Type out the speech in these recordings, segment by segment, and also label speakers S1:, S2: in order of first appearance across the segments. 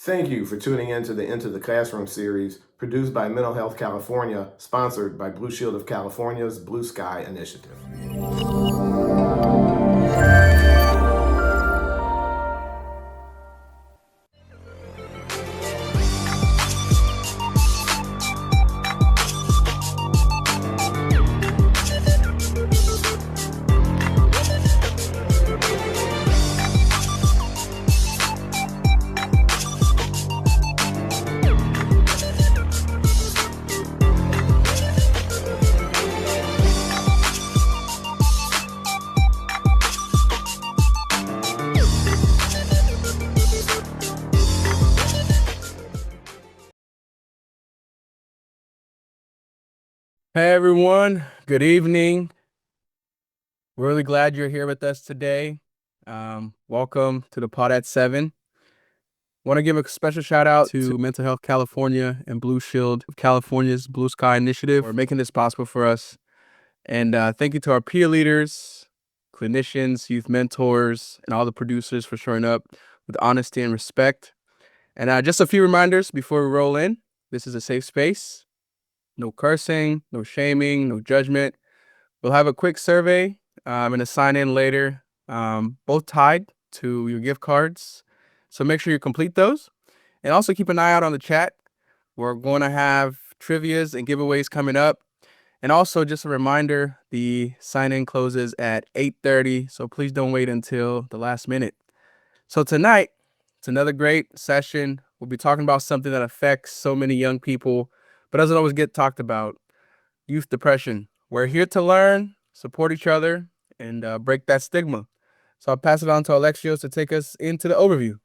S1: Thank you for tuning in to the Into the Classroom series produced by Mental Health California, sponsored by Blue Shield of California's Blue Sky Initiative.
S2: Hey everyone, good evening. We're really glad you're here with us today. Welcome to the Pod at 7. Want to give a special shout out to Mental Health California and Blue Shield of California's Blue Sky Initiative for making this possible for us. And thank you to our peer leaders, clinicians, youth mentors, and all the producers for showing up with honesty and respect. And just a few reminders before we roll in. This is a safe space. No cursing, no shaming, no judgment. We'll have a quick survey and a sign in later, both tied to your gift cards. So make sure you complete those. And also keep an eye out on the chat. We're going to have trivias and giveaways coming up. And also just a reminder, the sign in closes at 8:30. So please don't wait until the last minute. So tonight, it's another great session. We'll be talking about something that affects so many young people, but doesn't always get talked about: youth depression. We're here to learn, support each other, and break that stigma. So I'll pass it on to Alexios to take us into the overview.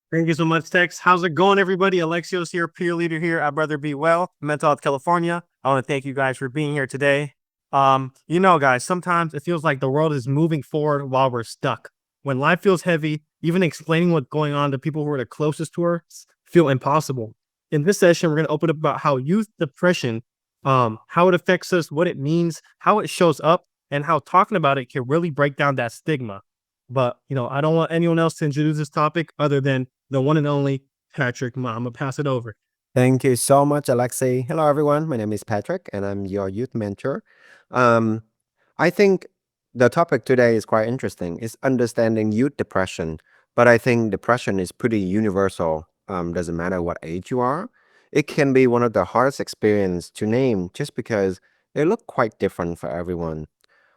S3: Thank you so much, Tex. How's it going, everybody? Alexios here, peer leader here at Brother Be Well, Mental Health California. I want to thank you guys for being here today. Guys, sometimes it feels like the world is moving forward while we're stuck. When life feels heavy, even explaining what's going on to people who are the closest to us feel impossible. In this session, we're going to open up about how youth depression, how it affects us, what it means, how it shows up, and how talking about it can really break down that stigma. But, I don't want anyone else to introduce this topic other than the one and only Patrick. I'm going to pass it over.
S4: Thank you so much, Alexei. Hello, everyone. My name is Patrick, and I'm your youth mentor. I think the topic today is quite interesting. It's understanding youth depression, but I think depression is pretty universal. Doesn't matter what age you are. It can be one of the hardest experience to name just because they look quite different for everyone.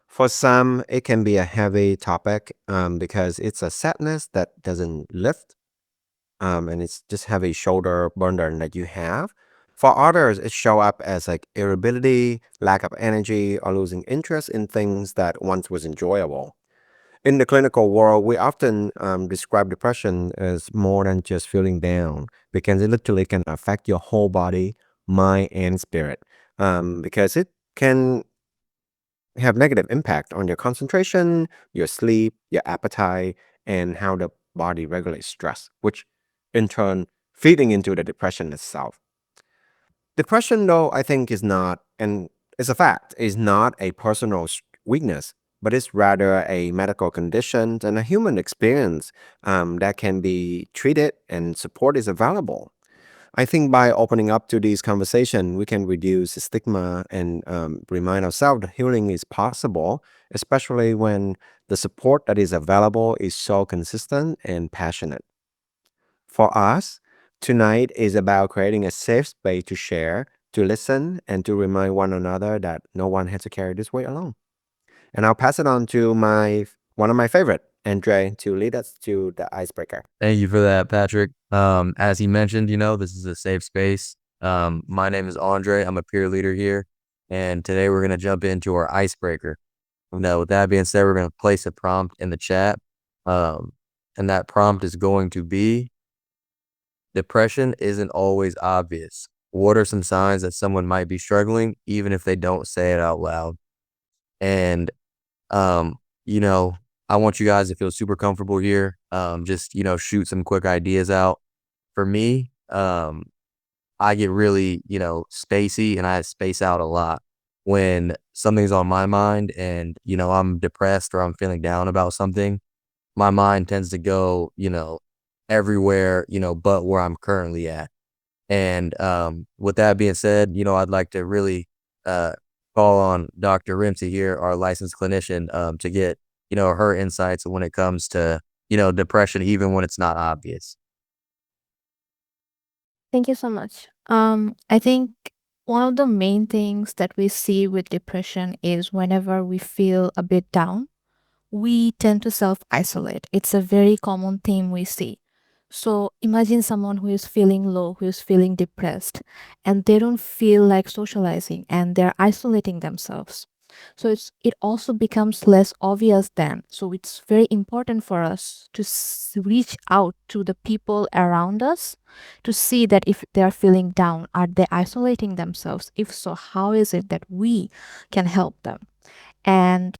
S4: For some, it can be a heavy topic because it's a sadness that doesn't lift and it's just heavy shoulder burden that you have. For others, it show up as like irritability, lack of energy, or losing interest in things that once was enjoyable. In the clinical world, we often describe depression as more than just feeling down because it literally can affect your whole body, mind, and spirit. Because it can have negative impact on your concentration, your sleep, your appetite, and how the body regulates stress, which in turn feeding into the depression itself. Depression, though, I think is not, and it's a fact, is not a personal weakness, but it's rather a medical condition and a human experience that can be treated and support is available. I think by opening up to these conversations, we can reduce the stigma and remind ourselves that healing is possible, especially when the support that is available is so consistent and passionate. For us, tonight is about creating a safe space to share, to listen, and to remind one another that no one has to carry this weight alone. And I'll pass it on to one of my favorite, Andre, to lead us to the icebreaker.
S5: Thank you for that, Patrick. As he mentioned, this is a safe space. My name is Andre. I'm a peer leader here. And today we're going to jump into our icebreaker. With that being said, we're going to place a prompt in the chat. And that prompt is going to be: depression isn't always obvious. What are some signs that someone might be struggling, even if they don't say it out loud? And, I want you guys to feel super comfortable here. Just, shoot some quick ideas out. For me, I get really, spacey, and I space out a lot when something's on my mind and, I'm depressed or I'm feeling down about something. My mind tends to go, everywhere, but where I'm currently at. And with that being said, I'd like to really call on Dr. Rimsey here, our licensed clinician, to get, her insights when it comes to, depression, even when it's not obvious.
S6: Thank you so much. I think one of the main things that we see with depression is whenever we feel a bit down, we tend to self isolate. It's a very common theme we see. So imagine someone who is feeling low, who is feeling depressed, and they don't feel like socializing and they're isolating themselves. So it also becomes less obvious then. So it's very important for us to reach out to the people around us to see that if they are feeling down, are they isolating themselves? If so, how is it that we can help them? And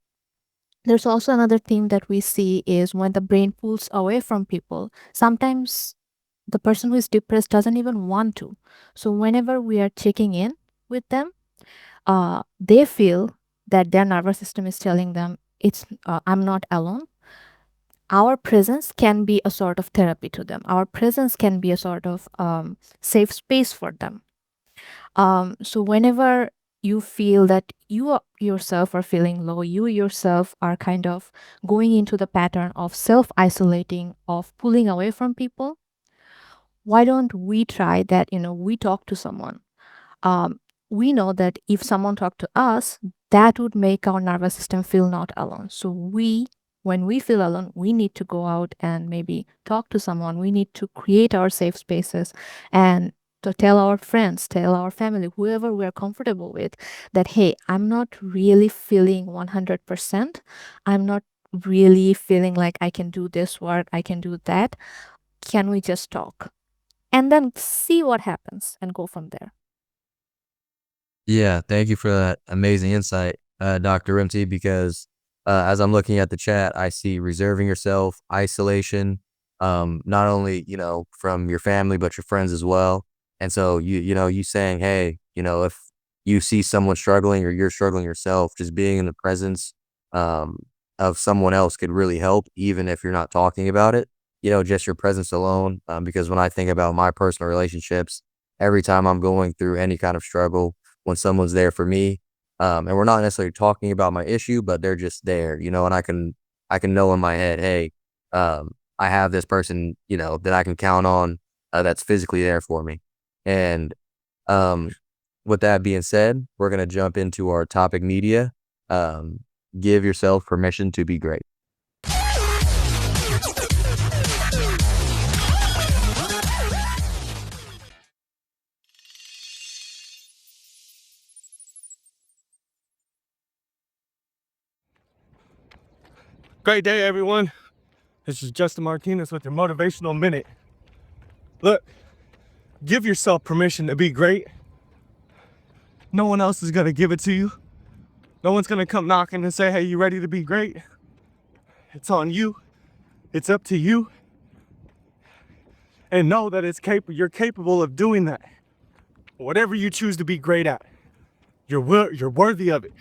S6: there's also another theme that we see is when the brain pulls away from people. Sometimes the person who is depressed doesn't even want to. So whenever we are checking in with them, they feel that their nervous system is telling them it's I'm not alone. Our presence can be a sort of therapy to them. Our presence can be a sort of safe space for them. So whenever you feel that yourself are feeling low, you yourself are kind of going into the pattern of self isolating, of pulling away from people, why don't we try that? We talk to someone. um, we know that if someone talked to us, that would make our nervous system feel not alone. So when we feel alone, we need to go out and maybe talk to someone. We need to create our safe spaces and to tell our friends, tell our family, whoever we're comfortable with, that, hey, I'm not really feeling 100%. I'm not really feeling like I can do this work, I can do that. Can we just talk? And then see what happens and go from there.
S5: Yeah, thank you for that amazing insight, Dr. Rimsey, because as I'm looking at the chat, I see reserving yourself, isolation, not only, from your family, but your friends as well. And so you saying, hey, if you see someone struggling or you're struggling yourself, just being in the presence um, of someone else could really help, even if you're not talking about it, just your presence alone. Because when I think about my personal relationships, every time I'm going through any kind of struggle, when someone's there for me, and we're not necessarily talking about my issue, but they're just there, and I can know in my head, hey, I have this person, that I can count on, that's physically there for me. And um, with that being said, we're gonna jump into our topic media. Um, give yourself permission to be great.
S3: Great day, everyone. This is Justin Martinez with your Motivational Minute. Look, give yourself permission to be great. No one else is going to give it to you. No one's going to come knocking and say, hey, you ready to be great? It's on you. It's up to you. And know that you're capable of doing that. Whatever you choose to be great at, you're worthy of it.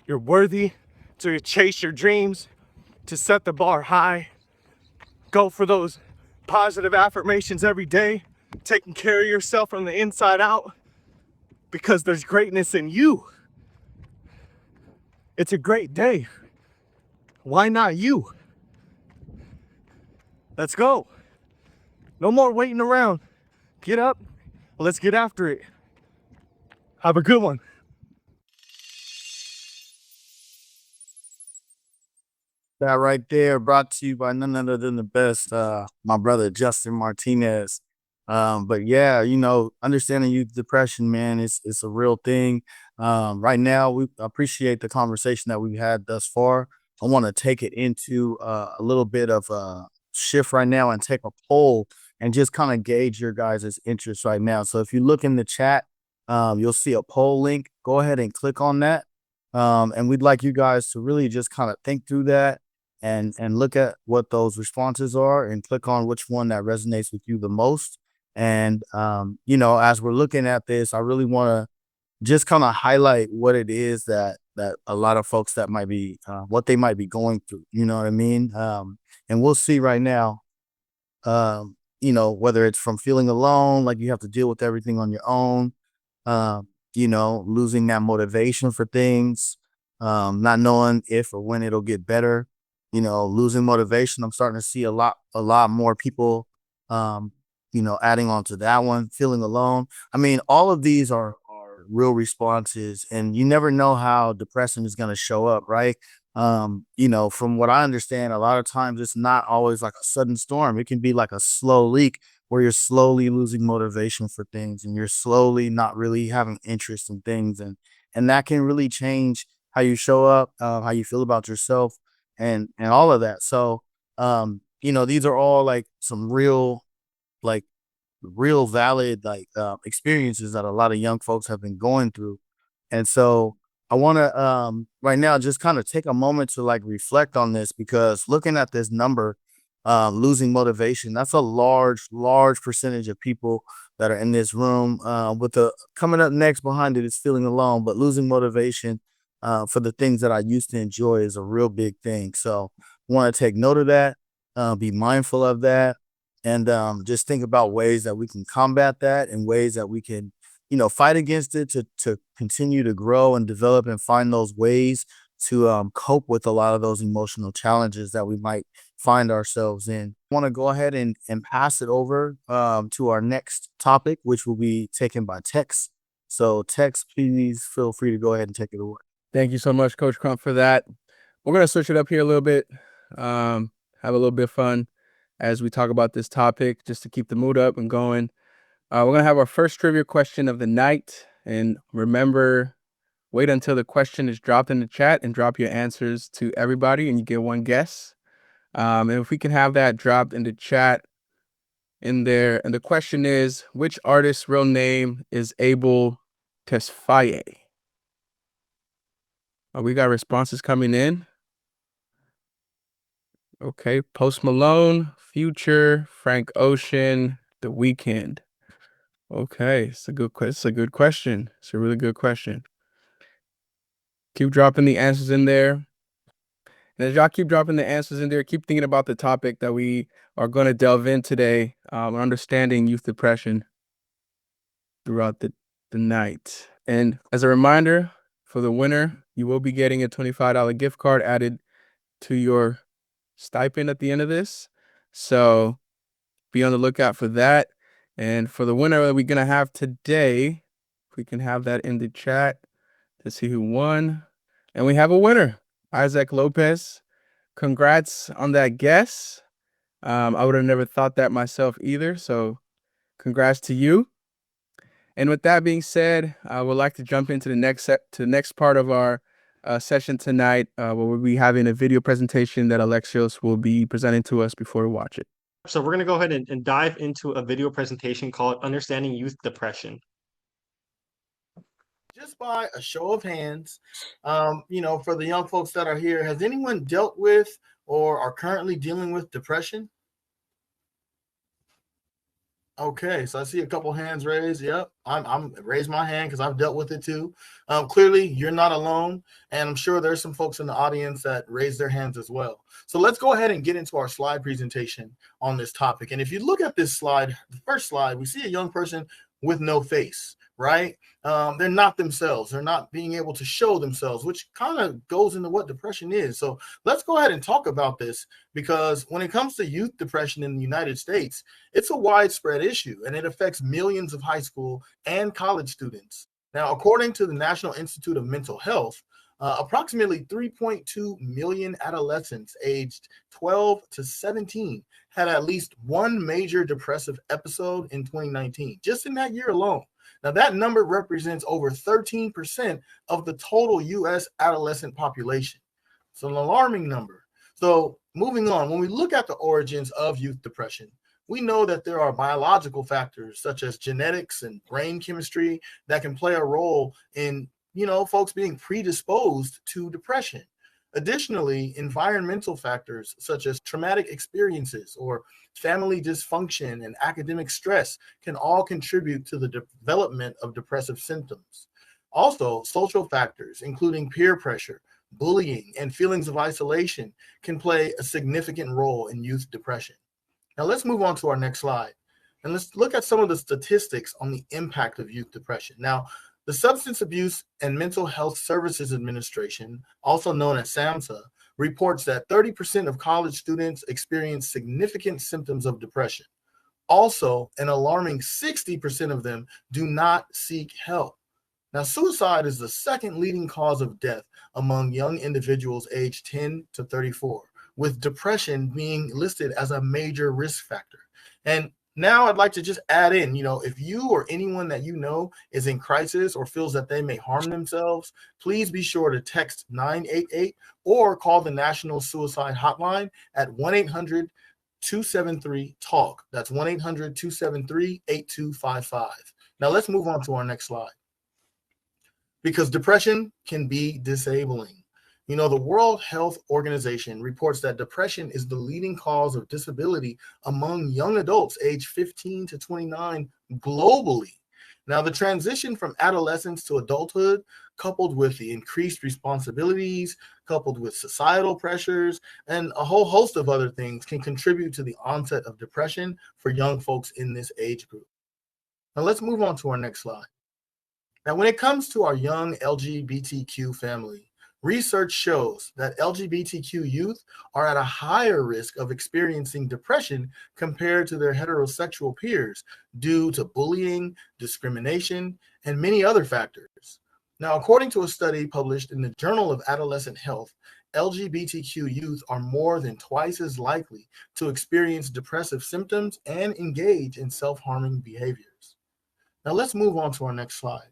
S3: You're worthy to chase your dreams, to set the bar high, go for those positive affirmations every day, taking care of yourself from the inside out, because there's greatness in you. It's a great day. Why not you? Let's go. No more waiting around. Get up. Let's get after it. Have a good one.
S7: That right there brought to you by none other than the best, my brother Justin Martinez. But yeah, understanding youth depression, man, it's a real thing. Right now, we appreciate the conversation that we've had thus far. I want to take it into a little bit of a shift right now and take a poll and just kind of gauge your guys' interest right now. So if you look in the chat, you'll see a poll link. Go ahead and click on that. And we'd like you guys to really just kind of think through that and look at what those responses are and click on which one that resonates with you the most. And as we're looking at this, I really want to just kind of highlight what it is that that a lot of folks that might be what they might be going through. You know what I mean? And we'll see right now. You know, whether it's from feeling alone, like you have to deal with everything on your own, you know, losing that motivation for things, not knowing if or when it'll get better, you know, losing motivation. I'm starting to see a lot more people, um, you know, adding on to that one, feeling alone. I mean, all of these are real responses, and you never know how depression is going to show up, right? You know, from what I understand, a lot of times it's not always like a sudden storm. It can be like a slow leak where you're slowly losing motivation for things and you're slowly not really having interest in things. And that can really change how you show up, how you feel about yourself and all of that. So, you know, these are all like some like real valid experiences that a lot of young folks have been going through. And so I want to right now just kind of take a moment to like reflect on this, because looking at this number, losing motivation, that's a large percentage of people that are in this room. With the coming up next behind it is feeling alone, but losing motivation for the things that I used to enjoy is a real big thing. So I want to take note of that, be mindful of that, and just think about ways that we can combat that and ways that we can, you know, fight against it to continue to grow and develop and find those ways to cope with a lot of those emotional challenges that we might find ourselves in. I want to go ahead and pass it over to our next topic, which will be taken by Tex. So Tex, please feel free to go ahead and take it away.
S2: Thank you so much, Coach Crump, for that. We're going to switch it up here a little bit, have a little bit of fun as we talk about this topic, just to keep the mood up and going. We're going to have our first trivia question of the night. And remember, wait until the question is dropped in the chat and drop your answers to everybody, and you get one guess. And if we can have that dropped in the chat in there. And the question is, which artist's real name is Abel Tesfaye? We got responses coming in. Okay, Post Malone, Future, Frank Ocean, The Weeknd. Okay, it's a good question. It's a really good question. Keep dropping the answers in there. And as y'all keep dropping the answers in there, keep thinking about the topic that we are going to delve in today, understanding youth depression throughout the night. And as a reminder, for the winner, you will be getting a $25 gift card added to your stipend at the end of this. So be on the lookout for that. And for the winner that we're going to have today, if we can have that in the chat to see who won. And we have a winner, Isaac Lopez. Congrats on that guess. I would have never thought that myself either. So congrats to you. And with that being said, I would like to jump into the next part of our session tonight, where we'll be having a video presentation that Alexios will be presenting to us before we watch it.
S3: So we're going to go ahead and dive into a video presentation called Understanding Youth Depression.
S8: Just by a show of hands, you know, for the young folks that are here, has anyone dealt with or are currently dealing with depression? Okay, so I see a couple hands raised. Yep, I'm raised my hand because I've dealt with it too. Clearly, you're not alone, and I'm sure there's some folks in the audience that raise their hands as well. So let's go ahead and get into our slide presentation on this topic. And if you look at this slide, the first slide, we see a young person with no face, right? They're not themselves. They're not being able to show themselves, which kind of goes into what depression is. So let's go ahead and talk about this, because when it comes to youth depression in the United States, it's a widespread issue, and it affects millions of high school and college students. Now, according to the National Institute of Mental Health, approximately 3.2 million adolescents aged 12 to 17 had at least one major depressive episode in 2019, just in that year alone. Now, that number represents over 13% of the total U.S. adolescent population. It's an alarming number. So moving on, when we look at the origins of youth depression, we know that there are biological factors such as genetics and brain chemistry that can play a role in, you know, folks being predisposed to depression. Additionally, environmental factors such as traumatic experiences or family dysfunction and academic stress can all contribute to the development of depressive symptoms. Also, social factors, including peer pressure, bullying, and feelings of isolation, can play a significant role in youth depression. Now, let's move on to our next slide. And let's look at some of the statistics on the impact of youth depression. Now, the Substance Abuse and Mental Health Services Administration, also known as SAMHSA, reports that 30% of college students experience significant symptoms of depression. Also, an alarming 60% of them do not seek help. Now, suicide is the second leading cause of death among young individuals aged 10 to 34, with depression being listed as a major risk factor. And now I'd like to just add in, if you or anyone that you know is in crisis or feels that they may harm themselves, please be sure to text 988 or call the National Suicide Hotline at 1-800 273 TALK. That's 1-800 273 8255. Now let's move on to our next slide. Because depression can be disabling. The World Health Organization reports that depression is the leading cause of disability among young adults aged 15 to 29 globally. Now, the transition from adolescence to adulthood, coupled with the increased responsibilities, coupled with societal pressures, and a whole host of other things, can contribute to the onset of depression for young folks in this age group. Now, let's move on to our next slide. Now, when it comes to our young LGBTQ family, research shows that LGBTQ youth are at a higher risk of experiencing depression compared to their heterosexual peers due to bullying, discrimination, and many other factors. Now, according to a study published in the Journal of Adolescent Health, LGBTQ youth are more than twice as likely to experience depressive symptoms and engage in self-harming behaviors. Now, let's move on to our next slide.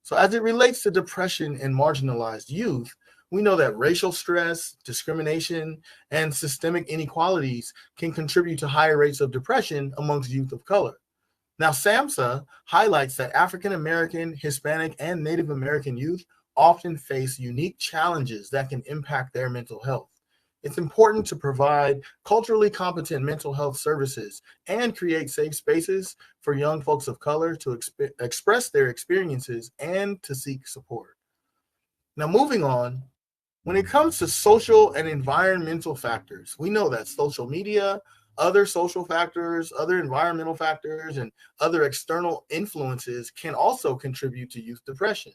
S8: So as it relates to depression and marginalized youth, we know that racial stress, discrimination, and systemic inequalities can contribute to higher rates of depression amongst youth of color. Now, SAMHSA highlights that African American, Hispanic, and Native American youth often face unique challenges that can impact their mental health. It's important to provide culturally competent mental health services and create safe spaces for young folks of color to express their experiences and to seek support. Now, moving on, when it comes to social and environmental factors, we know that social media, other social factors, other environmental factors, and other external influences can also contribute to youth depression.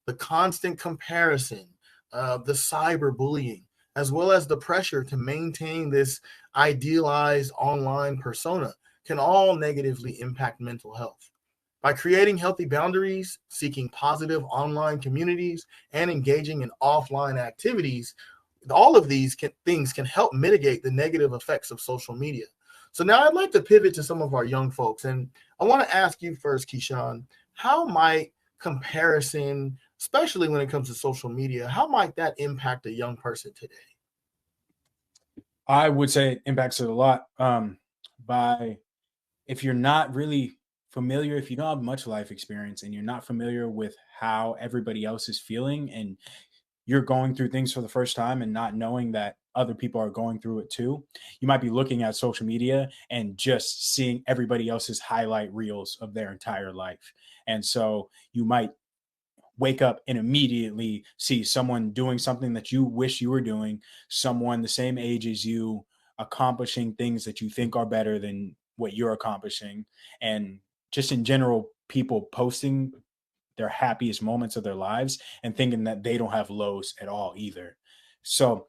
S8: The constant comparison, the cyberbullying, as well as the pressure to maintain this idealized online persona can all negatively impact mental health. By creating healthy boundaries, seeking positive online communities, and engaging in offline activities, all of these things can help mitigate the negative effects of social media. So now I'd like to pivot to some of our young folks. And I want to ask you first, Keyshawn, how might comparison, especially when it comes to social media, how might that impact a young person today?
S9: I would say it impacts it a lot. By if you're not really familiar, if you don't have much life experience and you're not familiar with how everybody else is feeling, and you're going through things for the first time and not knowing that other people are going through it too, you might be looking at social media and just seeing everybody else's highlight reels of their entire life. And so you might wake up and immediately see someone doing something that you wish you were doing, someone the same age as you accomplishing things that you think are better than what you're accomplishing, and just in general, people posting their happiest moments of their lives and thinking that they don't have lows at all either. So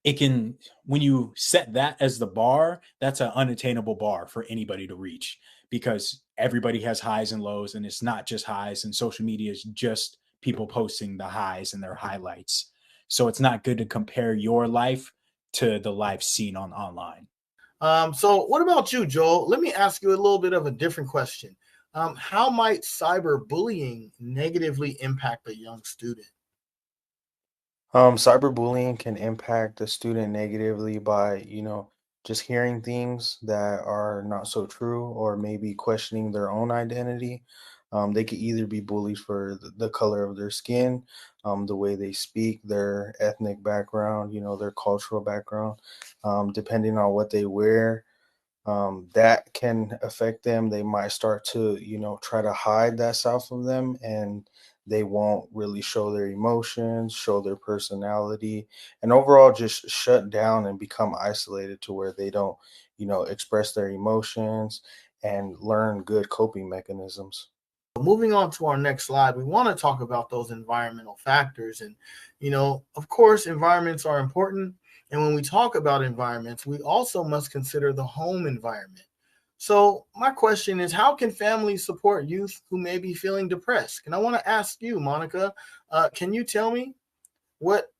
S9: it can, when you set that as the bar, that's an unattainable bar for anybody to reach, because everybody has highs and lows, and it's not just highs, and social media is just people posting the highs and their highlights. So it's not good to compare your life to the life seen on online.
S8: So what about you, Joel? Let me ask you a little bit of a different question. How might cyberbullying negatively impact a young student?
S10: Cyberbullying can impact a student negatively by, just hearing things that are not so true or maybe questioning their own identity. They could either be bullied for the color of their skin, the way they speak, their ethnic background, their cultural background, depending on what they wear. That can affect them. They might start to, try to hide that self of them, and they won't really show their emotions, show their personality, and overall just shut down and become isolated to where they don't, express their emotions and learn good coping mechanisms.
S8: Moving on to our next slide, we want to talk about those environmental factors. And, of course, environments are important. And when we talk about environments, we also must consider the home environment. So, my question is, how can families support youth who may be feeling depressed? And I want to ask you, Monica, can you tell me what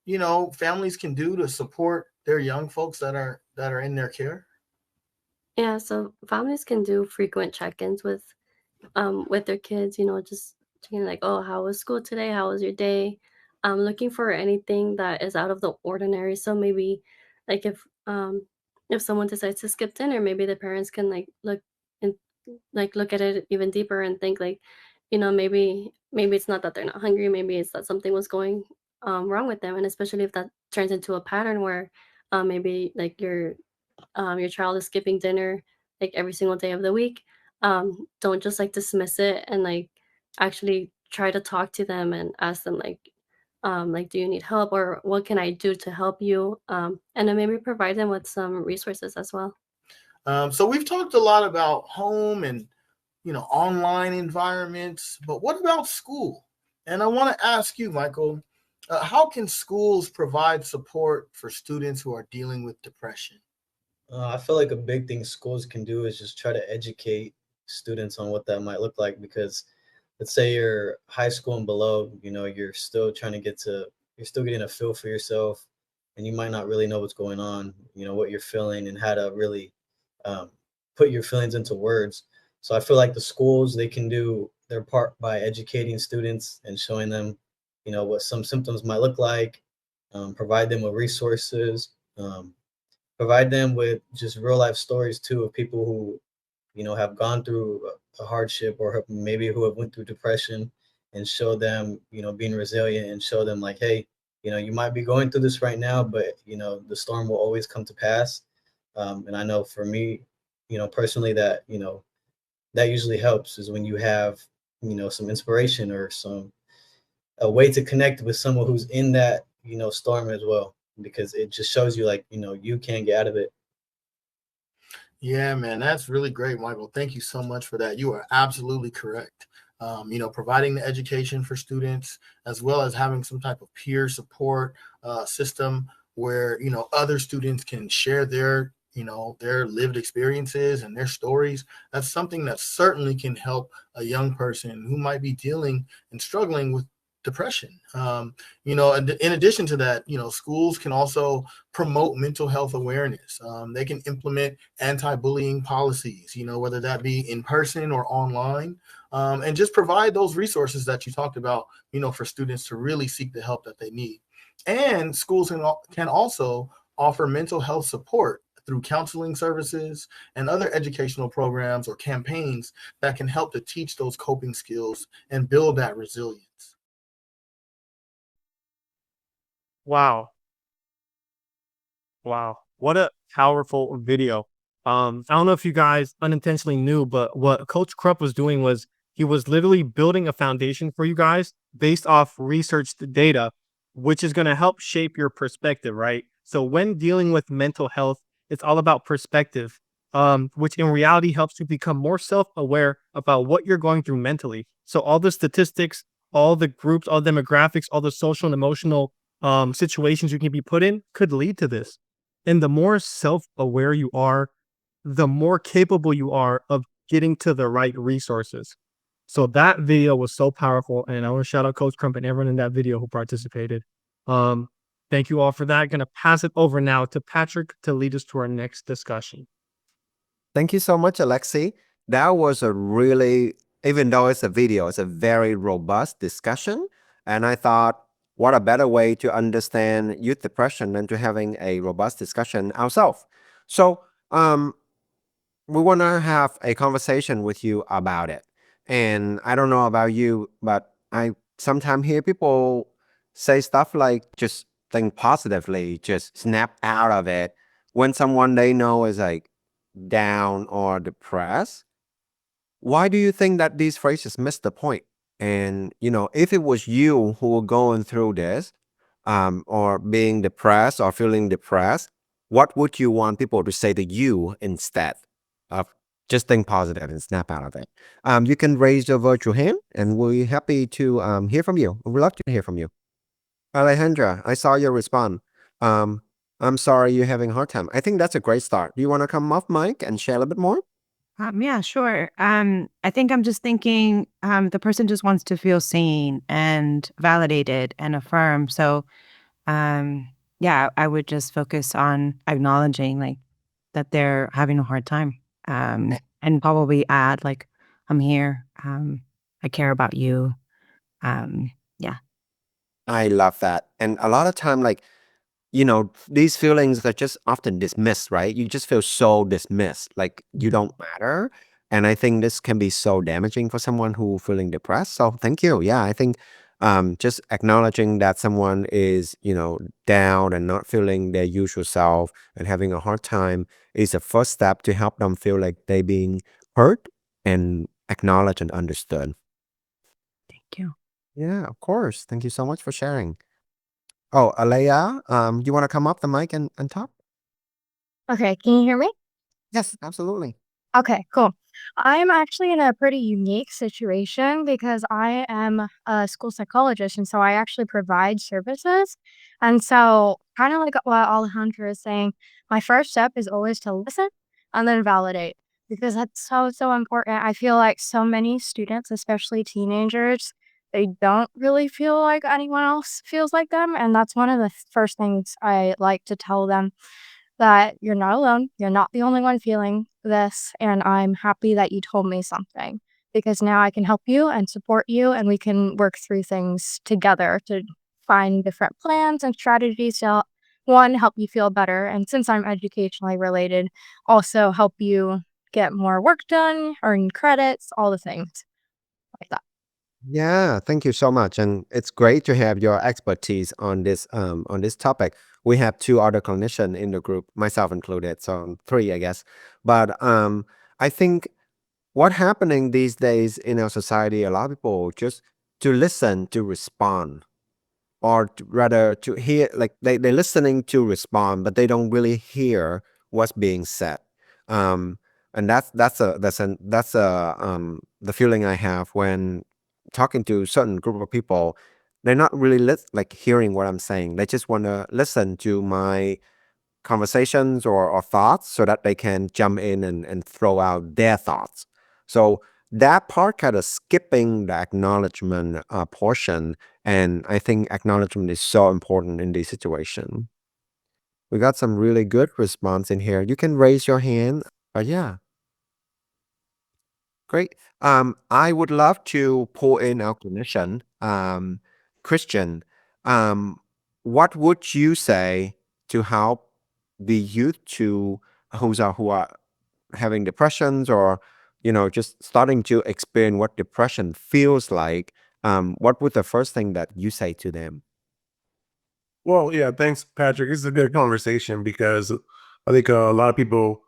S8: families can do to support their young folks that are in their care?
S11: Yeah, so families can do frequent check-ins with their kids, just checking like, oh, how was school today? How was your day? Looking for anything that is out of the ordinary. So maybe like if someone decides to skip dinner, maybe the parents can like and look at it even deeper and think like, maybe it's not that they're not hungry, maybe it's that something was going wrong with them. And especially if that turns into a pattern where maybe like your child is skipping dinner like every single day of the week, don't just like dismiss it and like actually try to talk to them and ask them like do you need help or what can I do to help you, and then maybe provide them with some resources as well.
S8: So we've talked a lot about home and online environments, but what about school? And I want to ask you, Michael, how can schools provide support for students who are dealing with depression?
S12: I feel like a big thing schools can do is just try to educate students on what that might look like because let's say you're high school and below, you're still you're still getting a feel for yourself and you might not really know what's going on, what you're feeling and how to really um, put your feelings into words. So I feel like the schools, they can do their part by educating students and showing them, what some symptoms might look like, provide them with resources, provide them with just real life stories too of people who have gone through a hardship or maybe who have went through depression and show them being resilient and show them like, hey, you might be going through this right now, but the storm will always come to pass. And I know for me, personally, that that usually helps is when you have some inspiration or some a way to connect with someone who's in that storm as well, because it just shows you like you can get out of it.
S8: Yeah, man, that's really great, Michael. Thank you so much for that. You are absolutely correct. Providing the education for students as well as having some type of peer support system where other students can share their lived experiences and their stories. That's something that certainly can help a young person who might be dealing and struggling with depression. And in addition to that, schools can also promote mental health awareness. They can implement anti-bullying policies, whether that be in person or online, and just provide those resources that you talked about, for students to really seek the help that they need. And schools can also offer mental health support through counseling services and other educational programs or campaigns that can help to teach those coping skills and build that resilience.
S3: Wow. Wow. What a powerful video. I don't know if you guys unintentionally knew, but what Coach Krupp was doing was he was literally building a foundation for you guys based off researched data, which is going to help shape your perspective, right? So when dealing with mental health, it's all about perspective, which in reality helps you become more self-aware about what you're going through mentally. So all the statistics, all the groups, all demographics, all the social and emotional situations you can be put in could lead to this. And the more self-aware you are, the more capable you are of getting to the right resources. So that video was so powerful, and I want to shout out Coach Crump and everyone in that video who participated. Um, Thank you all for that. Going to pass it over now to Patrick to lead us to our next discussion.
S4: Thank you so much, Alexi. That was a really, even though it's a video, it's a very robust discussion. And I thought, what a better way to understand youth depression than to having a robust discussion ourselves. So, we want to have a conversation with you about it. And I don't know about you, but I sometimes hear people say stuff like just think positively, just snap out of it when someone they know is like down or depressed. Why do you think that these phrases miss the point? And, if it was you who were going through this, or being depressed or feeling depressed, what would you want people to say to you instead of just think positive and snap out of it? You can raise your virtual hand and we're happy to hear from you. We'd love to hear from you. Alejandra, I saw your response. Um, I'm sorry you're having a hard time. I think that's a great start. Do you want to come off mic and share a little bit more?
S13: Yeah, sure. I think I'm just thinking the person just wants to feel seen and validated and affirmed. So, yeah, I would just focus on acknowledging like that they're having a hard time. And probably add like, I'm here. I care about you. Yeah.
S4: I love that. And a lot of time, like, these feelings are just often dismissed, right? You just feel so dismissed, like you don't matter. And I think this can be so damaging for someone who feeling depressed. So thank you. Yeah, I think just acknowledging that someone is, down and not feeling their usual self and having a hard time is a first step to help them feel like they being heard and acknowledged and understood.
S13: Thank you.
S4: Yeah, of course. Thank you so much for sharing. Oh, Alea, you want to come up the mic and talk?
S14: Okay, can you hear me?
S4: Yes, absolutely.
S14: Okay, cool. I'm actually in a pretty unique situation because I am a school psychologist, and so I actually provide services. And so, kind of like what Alejandra is saying, my first step is always to listen and then validate because that's so, so important. I feel like so many students, especially teenagers, they don't really feel like anyone else feels like them. And that's one of the first things I like to tell them that you're not alone. You're not the only one feeling this. And I'm happy that you told me something because now I can help you and support you, and we can work through things together to find different plans and strategies to one, help you feel better. And since I'm educationally related, also help you get more work done, earn credits, all the things like that.
S4: Yeah, thank you so much. And it's great to have your expertise on this topic. We have two other clinicians in the group, myself included, so three, I guess. But I think what happening these days in our society, a lot of people just to listen to respond or rather to hear, like they're listening to respond but they don't really hear what's being said. And that's the feeling I have when talking to certain group of people. They're not really like hearing what I'm saying. They just want to listen to my conversations or thoughts so that they can jump in and throw out their thoughts. So that part kind of skipping the acknowledgement portion. And I think acknowledgement is so important in this situation. We got some really good response in here. You can raise your hand. Yeah, great. I would love to pull in our clinician, Christian. Um, what would you say to help the youth to who are having depressions or just starting to experience what depression feels like? What would the first thing that you say to them?
S15: Well, yeah, thanks, Patrick. This is a good conversation because I think a lot of people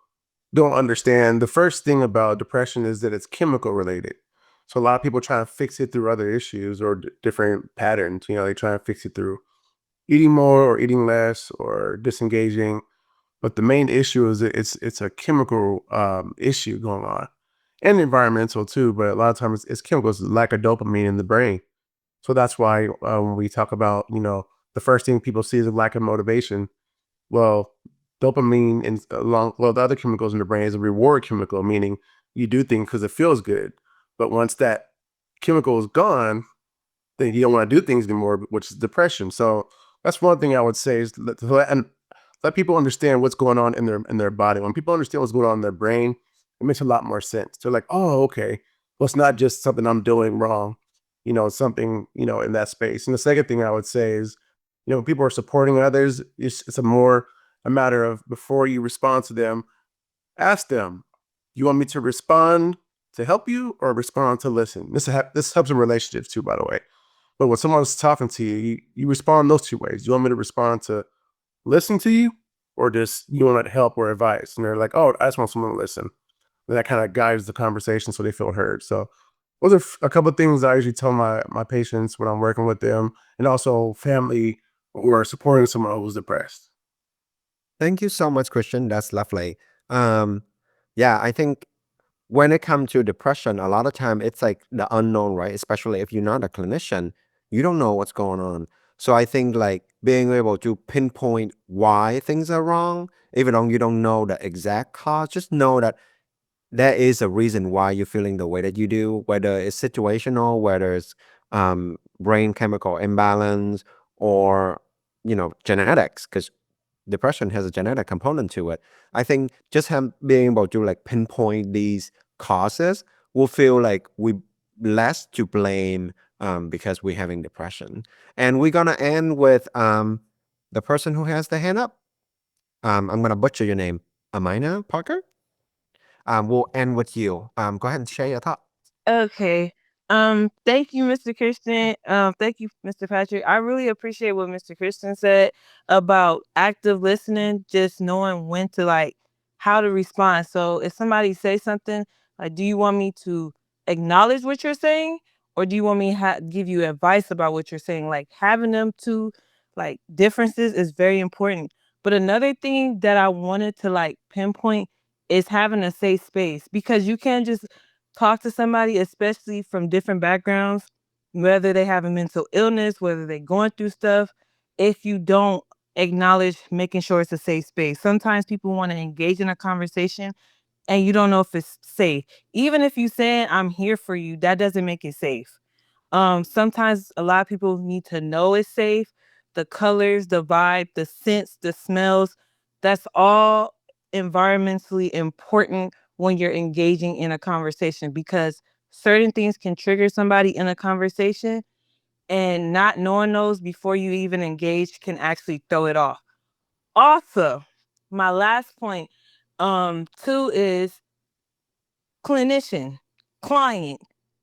S15: don't understand. The first thing about depression is that it's chemical related. So a lot of people try to fix it through other issues or different patterns. They try to fix it through eating more or eating less or disengaging. But the main issue is that it's a chemical issue going on, and environmental too. But a lot of times it's chemicals, lack of dopamine in the brain. So that's why when we talk about, the first thing people see is a lack of motivation. Well, dopamine and the other chemicals in the brain is a reward chemical, meaning you do things because it feels good. But once that chemical is gone, then you don't want to do things anymore, which is depression. So that's one thing I would say is let people understand what's going on in their body. When people understand what's going on in their brain, it makes a lot more sense. They're like, oh, okay. Well, it's not just something I'm doing wrong, something, in that space. And the second thing I would say is, when people are supporting others, it's a matter of before you respond to them, ask them, you want me to respond to help you or respond to listen? This helps in relationships too, by the way. But when someone's talking to you, you respond those two ways. You want me to respond to listen to you or just you want help or advice? And they're like, oh, I just want someone to listen. And that kind of guides the conversation so they feel heard. So those are a couple of things I usually tell my patients when I'm working with them, and also family who are supporting someone who's depressed.
S4: Thank you so much, Christian. That's lovely. Yeah, I think when it comes to depression, a lot of time it's like the unknown, right? Especially if you're not a clinician, you don't know what's going on. So I think like being able to pinpoint why things are wrong, even though you don't know the exact cause, just know that there is a reason why you're feeling the way that you do, whether it's situational, whether it's brain chemical imbalance, or genetics, because depression has a genetic component to it. I think just being able to like pinpoint these causes will feel like we less to blame because we're having depression. And we're gonna end with the person who has the hand up. I'm gonna butcher your name, Amina Parker. We'll end with you. Go ahead and share your thought.
S16: Okay. Thank you, Mr. Christian. Thank you, Mr. Patrick. I really appreciate what Mr. Christian said about active listening, just knowing when to how to respond. So if somebody says something, like, do you want me to acknowledge what you're saying, or do you want me to give you advice about what you're saying? Like having them two differences is very important. But another thing that I wanted to pinpoint is having a safe space, because you can't just talk to somebody, especially from different backgrounds, whether they have a mental illness, whether they're going through stuff, if you don't acknowledge making sure it's a safe space. Sometimes people want to engage in a conversation and you don't know if it's safe. Even if you say, I'm here for you, that doesn't make it safe. Sometimes a lot of people need to know it's safe. The colors, the vibe, the scents, the smells, that's all environmentally important when you're engaging in a conversation, because certain things can trigger somebody in a conversation, and not knowing those before you even engage can actually throw it off. Also, my last point, too, is clinician, client.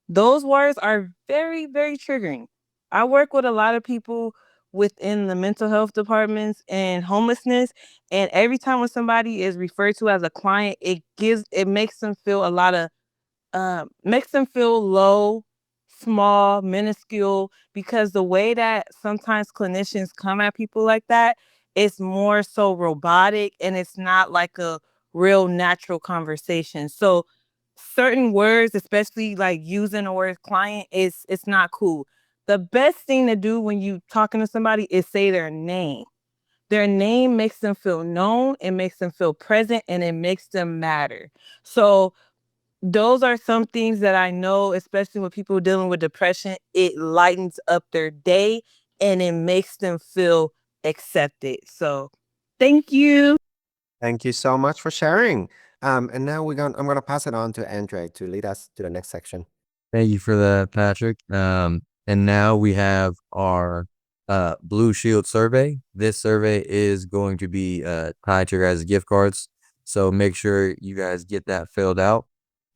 S16: Those words are very, very triggering. I work with a lot of people within the mental health departments and homelessness, and every time when somebody is referred to as a client, it makes them feel a lot of makes them feel low, small, minuscule, because the way that sometimes clinicians come at people like that, it's more so robotic and it's not like a real natural conversation. So certain words, especially like using the word client, it's not cool. The best thing to do when you talking to somebody is say their name. Their name makes them feel known, it makes them feel present, and it makes them matter. So those are some things that I know, especially with people dealing with depression, it lightens up their day and it makes them feel accepted. So thank you.
S4: Thank you so much for sharing. And now I'm gonna pass it on to Andre to lead us to the next section.
S5: Thank you for that, Patrick. And now we have our Blue Shield survey. This survey is going to be tied to your guys' gift cards. So make sure you guys get that filled out.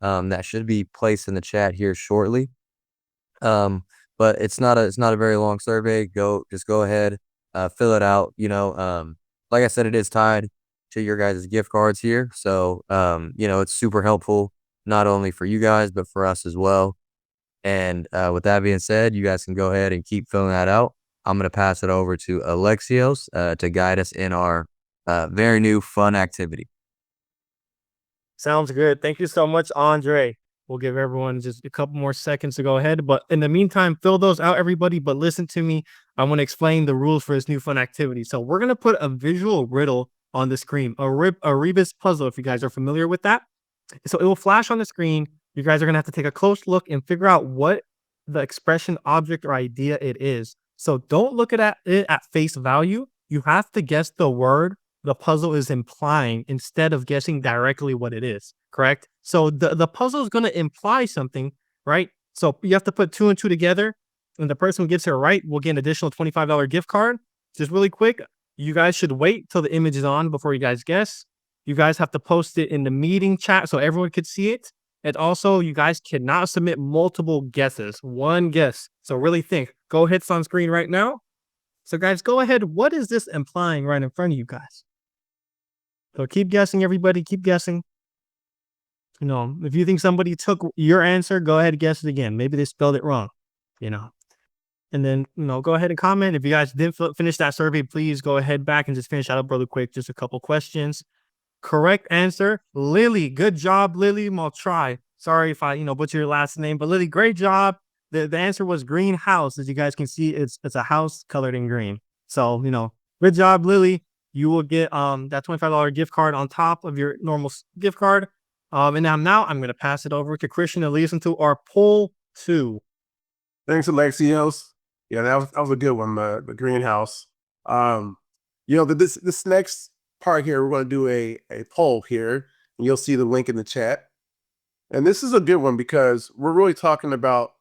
S5: That should be placed in the chat here shortly. But it's not a very long survey. Just go ahead, fill it out. Like I said, it is tied to your guys' gift cards here. So it's super helpful, not only for you guys, but for us as well. And with that being said, you guys can go ahead and keep filling that out. I'm going to pass it over to Alexios to guide us in our very new fun activity.
S3: Sounds good. Thank you so much, Andre. We'll give everyone just a couple more seconds to go ahead. But in the meantime, fill those out, everybody. But listen to me. I want to explain the rules for this new fun activity. So we're going to put a visual riddle on the screen, a Rebus puzzle, if you guys are familiar with that. So it will flash on the screen. You guys are going to have to take a close look and figure out what the expression, object, or idea it is. So don't look at it at face value. You have to guess the word the puzzle is implying instead of guessing directly what it is, correct? So the puzzle is going to imply something, right? So you have to put two and two together, and the person who gets it right will get an additional $25 gift card. Just really quick, you guys should wait till the image is on before you guys guess. You guys have to post it in the meeting chat so everyone could see it. And also, you guys cannot submit multiple guesses, one guess. So really think. Go hits on screen right now. So guys, go ahead. What is this implying right in front of you guys? So keep guessing, everybody. Keep guessing. if you think somebody took your answer, go ahead and guess it again. Maybe they spelled it wrong, And then, go ahead and comment. If you guys didn't finish that survey, please go ahead back and just finish that up really quick. Just a couple questions. Correct answer, Lily. Good job, Lily. I'll try. Sorry if I, butcher your last name, but Lily, great job. The answer was greenhouse. As you guys can see, it's a house colored in green. So, good job, Lily. You will get that $25 gift card on top of your normal gift card. And now I'm going to pass it over to Christian to lead us into our poll 2.
S15: Thanks, Alexios. Yeah, that was a good one, the greenhouse. This next part here, we're going to do a poll here, and you'll see the link in the chat. And this is a good one because we're really talking about,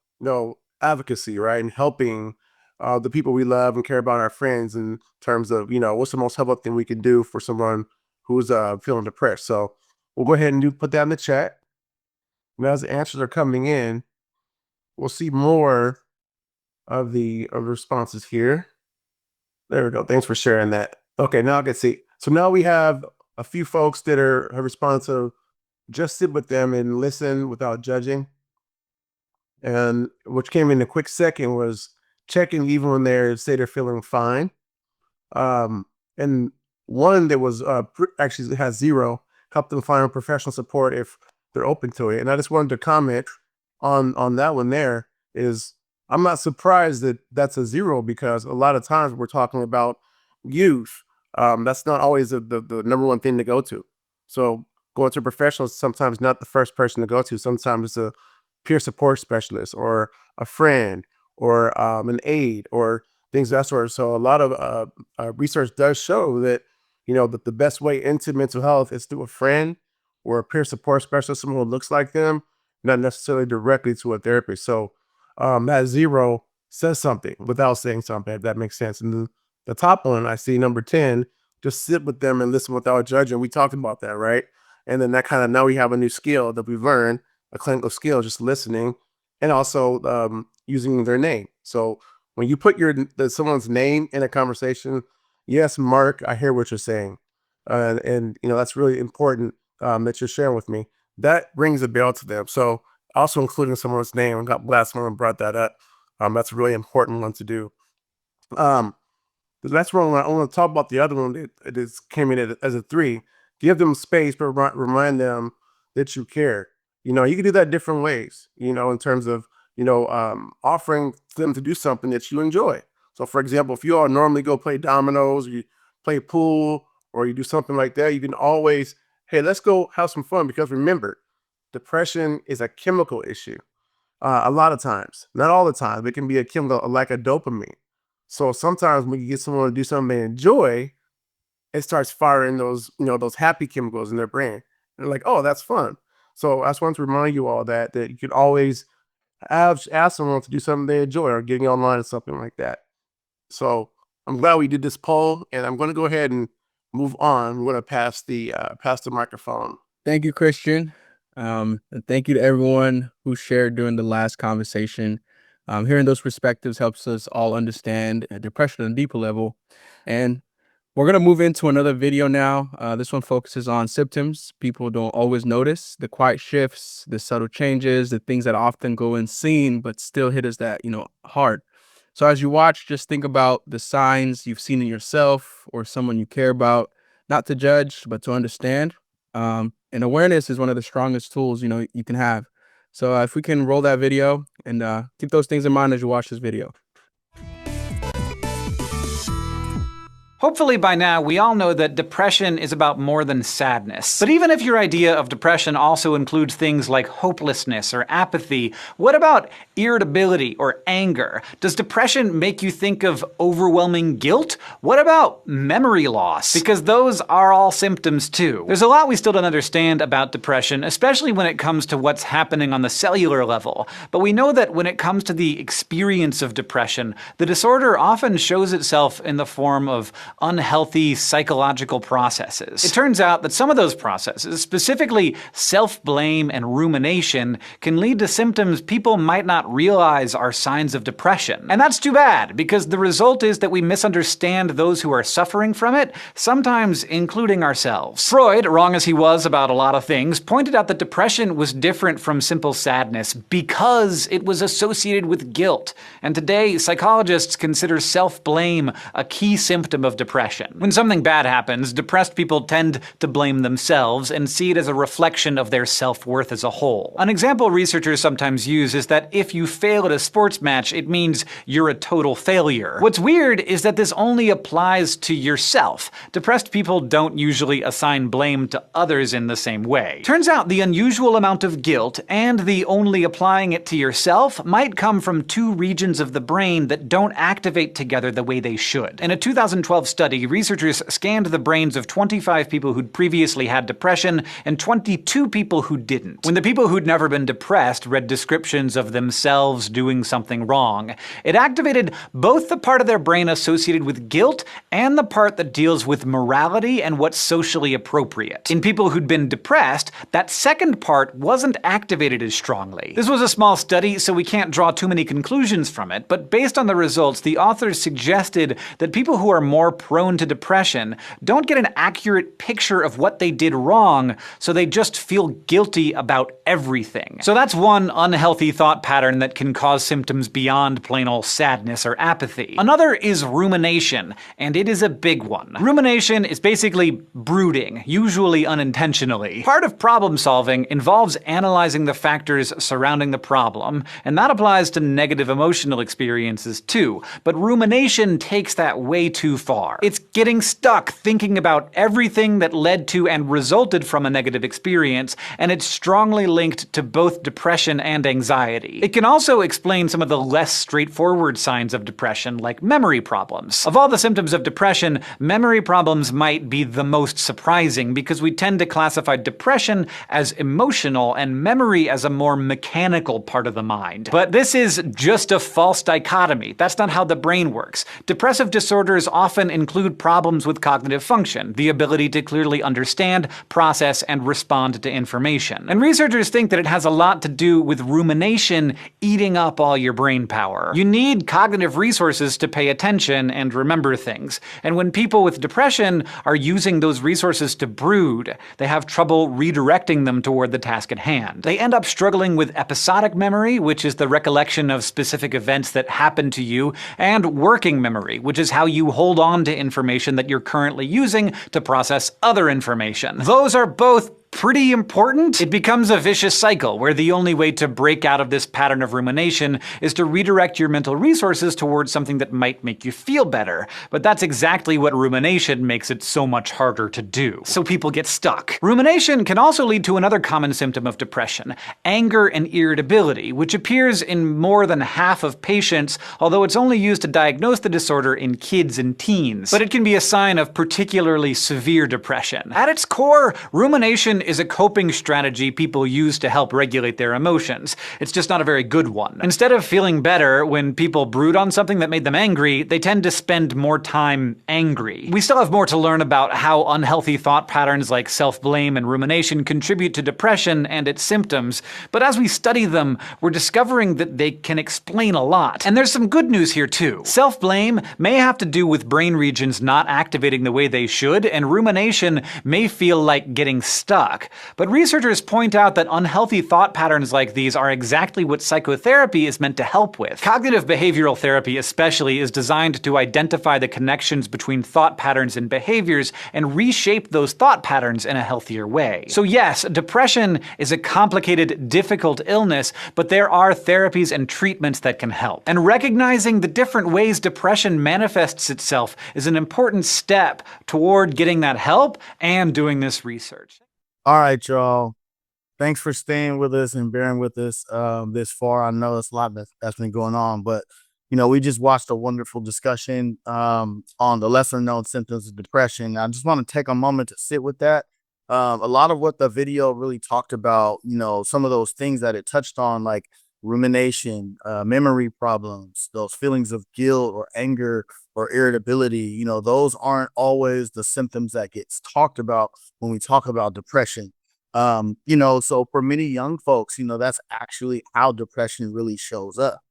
S15: advocacy, right? And helping the people we love and care about, our friends, in terms of, what's the most helpful thing we can do for someone who's feeling depressed. So we'll go ahead and put that in the chat. And as the answers are coming in, we'll see more of the responses here. There we go. Thanks for sharing that. Okay, now I can see. So now we have a few folks that are responsive. Just sit with them and listen without judging. And what came in a quick second was checking even when they say they're feeling fine. And one that was actually has 0, help them find professional support if they're open to it. And I just wanted to comment on that one. There is, I'm not surprised that that's a 0, because a lot of times we're talking about youth. That's not always the number one thing to go to. So going to a professional is sometimes not the first person to go to. Sometimes it's a peer support specialist or a friend or an aide or things of that sort. So a lot of research does show that, that the best way into mental health is through a friend or a peer support specialist, someone who looks like them, not necessarily directly to a therapist. So that 0 says something without saying something, if that makes sense. And the top one, I see number 10, just sit with them and listen without judging. We talked about that, right? And then that kind of, now we have a new skill that we've learned, a clinical skill, just listening, and also using their name. So when you put someone's name in a conversation, yes, Mark, I hear what you're saying. And that's really important that you're sharing with me. That rings a bell to them. So also including someone's name, I'm glad someone brought that up. That's a really important one to do. That's wrong. I want to talk about the other one that came in as a 3. Give them space, but remind them that you care. You can do that different ways, in terms of, offering them to do something that you enjoy. So for example, if you all normally go play dominoes, or you play pool, or you do something like that, you can always, hey, let's go have some fun, because remember, depression is a chemical issue. A lot of times, not all the time, it can be a chemical like a dopamine. So sometimes when you get someone to do something they enjoy, it starts firing those happy chemicals in their brain. And they're like, oh, that's fun. So I just want to remind you all that you can always ask someone to do something they enjoy, or getting online or something like that. So I'm glad we did this poll, and I'm going to go ahead and move on. We're going to pass the microphone.
S2: Thank you, Christian. And thank you to everyone who shared during the last conversation. Hearing those perspectives helps us all understand depression on a deeper level. And we're going to move into another video now. This one focuses on symptoms people don't always notice, the quiet shifts, the subtle changes, the things that often go unseen but still hit us that, hard. So as you watch, just think about the signs you've seen in yourself or someone you care about, not to judge, but to understand. And awareness is one of the strongest tools, you can have. So if we can roll that video, and keep those things in mind as you watch this video.
S17: Hopefully by now we all know that depression is about more than sadness. But even if your idea of depression also includes things like hopelessness or apathy, what about irritability or anger? Does depression make you think of overwhelming guilt? What about memory loss? Because those are all symptoms too. There's a lot we still don't understand about depression, especially when it comes to what's happening on the cellular level. But we know that when it comes to the experience of depression, the disorder often shows itself in the form of unhealthy psychological processes. It turns out that some of those processes, specifically self-blame and rumination, can lead to symptoms people might not realize are signs of depression. And that's too bad, because the result is that we misunderstand those who are suffering from it, sometimes including ourselves. Freud, wrong as he was about a lot of things, pointed out that depression was different from simple sadness because it was associated with guilt. And today, psychologists consider self-blame a key symptom of depression. When something bad happens, depressed people tend to blame themselves and see it as a reflection of their self-worth as a whole. An example researchers sometimes use is that if you fail at a sports match, it means you're a total failure. What's weird is that this only applies to yourself. Depressed people don't usually assign blame to others in the same way. Turns out the unusual amount of guilt and the only applying it to yourself might come from two regions of the brain that don't activate together the way they should. In a 2012 study, researchers scanned the brains of 25 people who'd previously had depression and 22 people who didn't. When the people who'd never been depressed read descriptions of themselves doing something wrong, it activated both the part of their brain associated with guilt and the part that deals with morality and what's socially appropriate. In people who'd been depressed, that second part wasn't activated as strongly. This was a small study, so we can't draw too many conclusions from it, but based on the results, the authors suggested that people who are more prone to depression don't get an accurate picture of what they did wrong, so they just feel guilty about everything. So that's one unhealthy thought pattern that can cause symptoms beyond plain old sadness or apathy. Another is rumination, and it is a big one. Rumination is basically brooding, usually unintentionally. Part of problem solving involves analyzing the factors surrounding the problem, and that applies to negative emotional experiences too. But rumination takes that way too far. It's getting stuck thinking about everything that led to and resulted from a negative experience, and it's strongly linked to both depression and anxiety. It can also explain some of the less straightforward signs of depression, like memory problems. Of all the symptoms of depression, memory problems might be the most surprising because we tend to classify depression as emotional and memory as a more mechanical part of the mind. But this is just a false dichotomy. That's not how the brain works. Depressive disorders often include problems with cognitive function, the ability to clearly understand, process, and respond to information. And researchers think that it has a lot to do with rumination eating up all your brain power. You need cognitive resources to pay attention and remember things. And when people with depression are using those resources to brood, they have trouble redirecting them toward the task at hand. They end up struggling with episodic memory, which is the recollection of specific events that happened to you, and working memory, which is how you hold on to information that you're currently using to process other information. Those are both pretty important. It becomes a vicious cycle where the only way to break out of this pattern of rumination is to redirect your mental resources towards something that might make you feel better. But that's exactly what rumination makes it so much harder to do. So people get stuck. Rumination can also lead to another common symptom of depression, anger and irritability, which appears in more than half of patients, although it's only used to diagnose the disorder in kids and teens. But it can be a sign of particularly severe depression. At its core, rumination is a coping strategy people use to help regulate their emotions. It's just not a very good one. Instead of feeling better when people brood on something that made them angry, they tend to spend more time angry. We still have more to learn about how unhealthy thought patterns like self-blame and rumination contribute to depression and its symptoms, but as we study them, we're discovering that they can explain a lot. And there's some good news here too. Self-blame may have to do with brain regions not activating the way they should, and rumination may feel like getting stuck. But researchers point out that unhealthy thought patterns like these are exactly what psychotherapy is meant to help with. Cognitive behavioral therapy especially is designed to identify the connections between thought patterns and behaviors and reshape those thought patterns in a healthier way. So yes, depression is a complicated, difficult illness, but there are therapies and treatments that can help. And recognizing the different ways depression manifests itself is an important step toward getting that help and doing this research.
S7: All right, y'all. Thanks for staying with us and bearing with us this far. I know it's a lot that's been going on, but we just watched a wonderful discussion on the lesser known symptoms of depression. I just want to take a moment to sit with that. A lot of what the video really talked about, some of those things that it touched on, like rumination, memory problems, those feelings of guilt or anger or irritability, those aren't always the symptoms that gets talked about when we talk about depression. So for many young folks, that's actually how depression really shows up.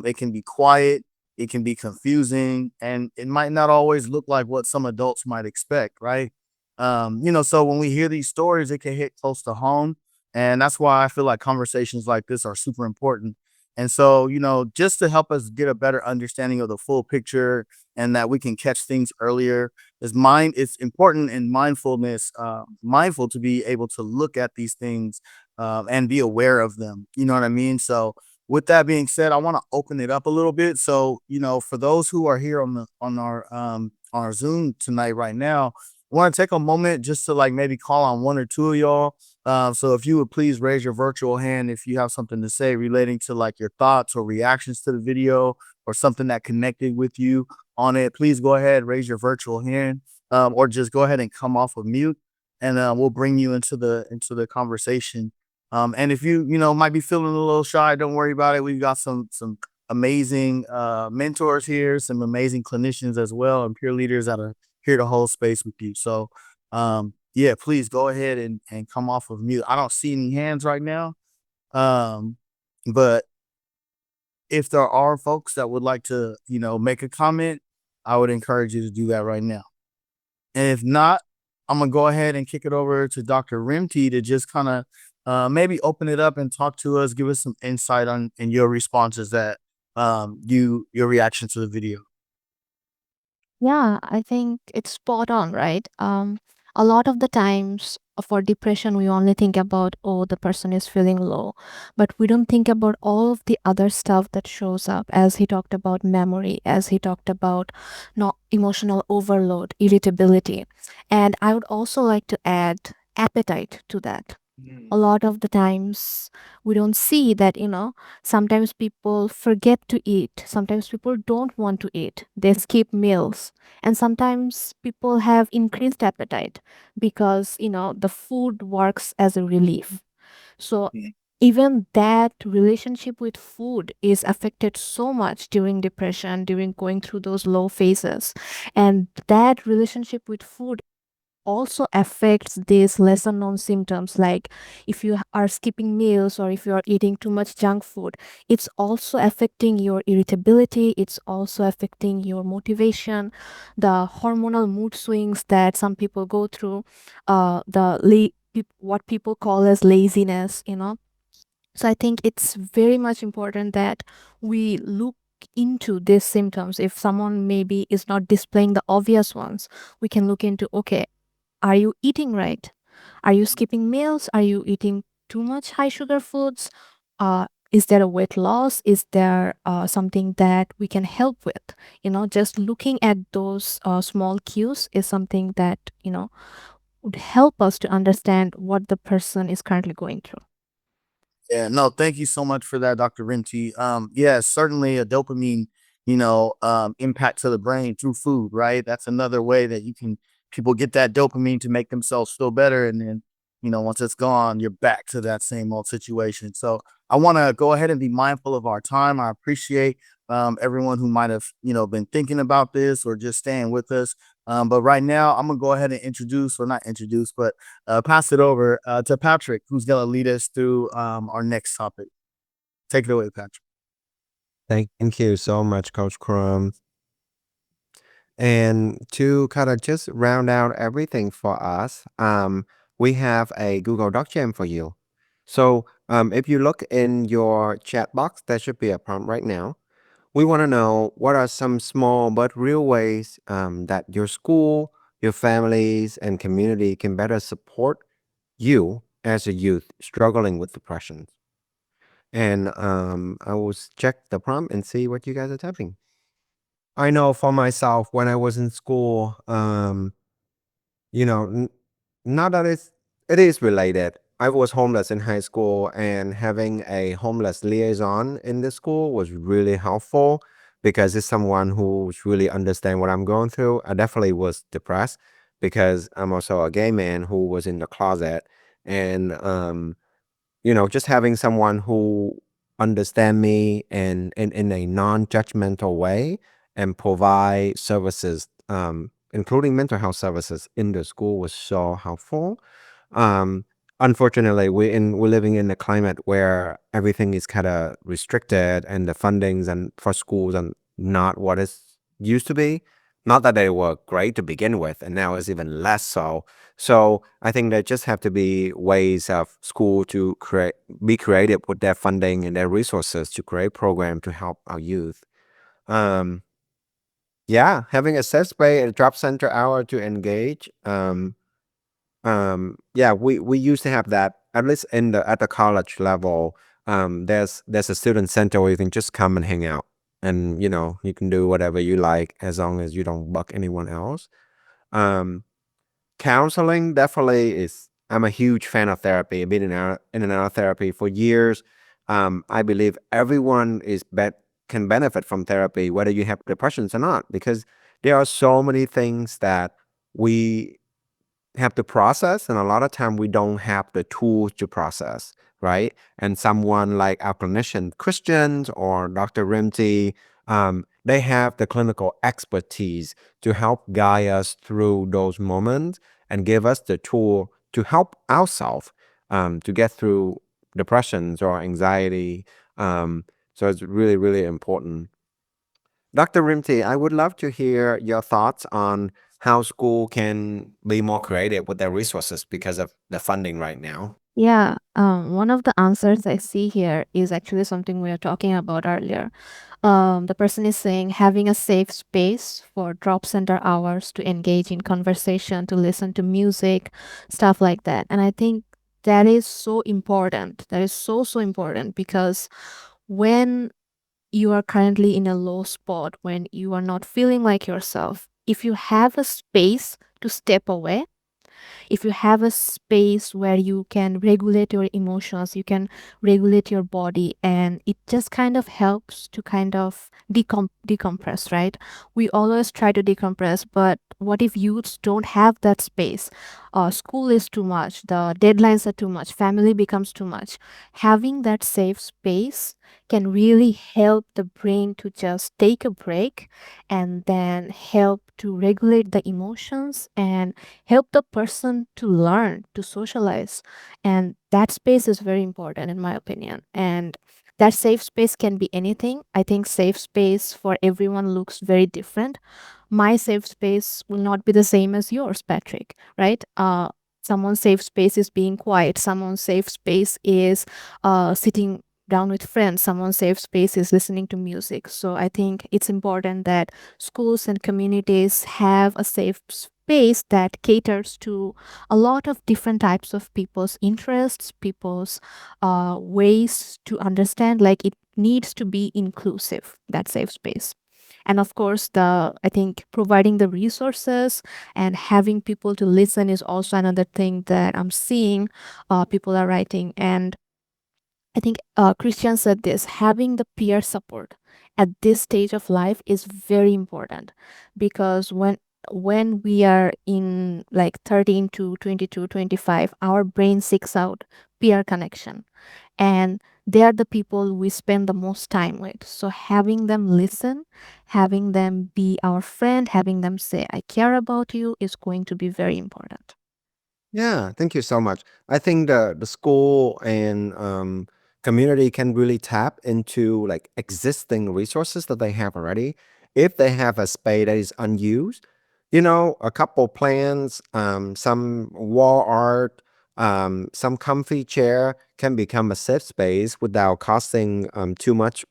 S7: It can be quiet, it can be confusing, and it might not always look like what some adults might expect, right? So when we hear these stories, it can hit close to home. And that's why I feel like conversations like this are super important. And so, just to help us get a better understanding of the full picture and that we can catch things earlier, it's important in mindfulness, mindful to be able to look at these things and be aware of them. You know what I mean? So with that being said, I want to open it up a little bit. So, for those who are here on our Zoom tonight right now, I want to take a moment just to like maybe call on one or two of y'all. So if you would please raise your virtual hand if you have something to say relating to like your thoughts or reactions to the video or something that connected with you on it, please go ahead, raise your virtual hand, or just go ahead and come off of mute, and we'll bring you into the conversation. And if might be feeling a little shy, don't worry about it. We've got some amazing mentors here, some amazing clinicians as well, and peer leaders that are here to hold space with you. So yeah, please go ahead and come off of mute. I don't see any hands right now. But if there are folks that would like to, make a comment, I would encourage you to do that right now. And if not, I'm gonna go ahead and kick it over to Dr. Rimty to just kind of maybe open it up and talk to us, give us some insight on and your responses that your reaction to the video.
S6: Yeah, I think it's spot on, right? A lot of the times for depression, we only think about, oh, the person is feeling low, but we don't think about all of the other stuff that shows up, as he talked about memory, as he talked about not emotional overload, irritability. And I would also like to add appetite to that. A lot of the times we don't see that, sometimes people forget to eat, sometimes people don't want to eat, they skip meals, and sometimes people have increased appetite because the food works as a relief. So even that relationship with food is affected so much during depression, during going through those low phases, and that relationship with food also affects these lesser known symptoms, like if you are skipping meals or if you are eating too much junk food, it's also affecting your irritability, it's also affecting your motivation, the hormonal mood swings that some people go through, what people call as laziness. So I think it's very much important that we look into these symptoms. If someone maybe is not displaying the obvious ones, we can look into, okay, are you eating right? Are you skipping meals? Are you eating too much high sugar foods? Is there a weight loss? Is there something that we can help with? Just looking at those small cues is something that, would help us to understand what the person is currently going through.
S7: Yeah, no, thank you so much for that, Dr. Rinty. Yeah, certainly a dopamine, impact to the brain through food, right? That's another way that people get that dopamine to make themselves feel better. And then, once it's gone, you're back to that same old situation. So I want to go ahead and be mindful of our time. I appreciate everyone who might have, been thinking about this or just staying with us. But right now, I'm gonna go ahead and not introduce, but pass it over to Patrick, who's going to lead us through our next topic. Take it away, Patrick.
S4: Thank you so much, Coach Crum. And to kind of just round out everything for us, we have a Google Doc Jam for you. So if you look in your chat box, there should be a prompt right now. We want to know what are some small but real ways that your school, your families, and community can better support you as a youth struggling with depression. And I will check the prompt and see what you guys are typing. I know for myself, when I was in school, you know, not that it is related. I was homeless in high school, and having a homeless liaison in the school was really helpful because it's someone who's really understand what I'm going through. I definitely was depressed because I'm also a gay man who was in the closet, and just having someone who understand me and in a non-judgmental way and provide services, including mental health services in the school was so helpful. Um, Unfortunately, we're living in a climate where everything is kind of restricted and the fundings and for schools are not what it used to be. Not that they were great to begin with, and now it's even less so. So I think there just have to be ways of school to be creative with their funding and their resources to create program to help our youth. Um, yeah, having a safe space, a drop center hour to engage. Yeah, we used to have that at least in the at the college level. There's a student center where you can just come and hang out, and you can do whatever you like as long as you don't bug anyone else. Um, Counseling definitely is. I'm a huge fan of therapy. I've been in and out of therapy for years. I believe everyone can benefit from therapy, whether you have depressions or not, because there are so many things that we have to process, and a lot of time we don't have the tools to process, right? And someone like our clinician Christians or Dr. Rimty, they have the clinical expertise to help guide us through those moments and give us the tool to help ourselves to get through depressions or anxiety. So it's really, really important. Dr. Rimty, I would love to hear your thoughts on how school can be more creative with their resources because of the funding right now.
S6: Yeah, one of the answers I see here is actually something we were talking about earlier. The person is saying having a safe space for drop center hours to engage in conversation, to listen to music, stuff like that. And I think that is so important. That is so, so important because when you are currently in a low spot, when you are not feeling like yourself, if you have a space to step away, if you have a space where you can regulate your emotions, you can regulate your body, and it just kind of helps to kind of decompress, right? We always try to decompress, but what if youths don't have that space? School is too much, the deadlines are too much, family becomes too much. Having that safe space can really help the brain to just take a break and then help to regulate the emotions and help the person to learn to socialize, and that space is very important in my opinion. And that safe space can be anything. I think safe space for everyone looks very different. My safe space will not be the same as yours, Patrick, right? Someone's safe space is being quiet, someone's safe space is sitting down with friends, someone's safe space is listening to music. So I think it's important that schools and communities have a safe space that caters to a lot of different types of people's interests, people's ways to understand. Like it needs to be inclusive, that safe space. And of course, I think providing the resources and having people to listen is also another thing that I'm seeing people are writing. And I think Christian said this, having the peer support at this stage of life is very important, because when we are in like 13 to 22, 25, our brain seeks out peer connection, and they are the people we spend the most time with. So having them listen, having them be our friend, having them say I care about you is going to be very important.
S4: Yeah, thank you so much. I think the school and community can really tap into like existing resources that they have already. If they have a space that is unused, a couple plants, some wall art, some comfy chair can become a safe space without costing too much,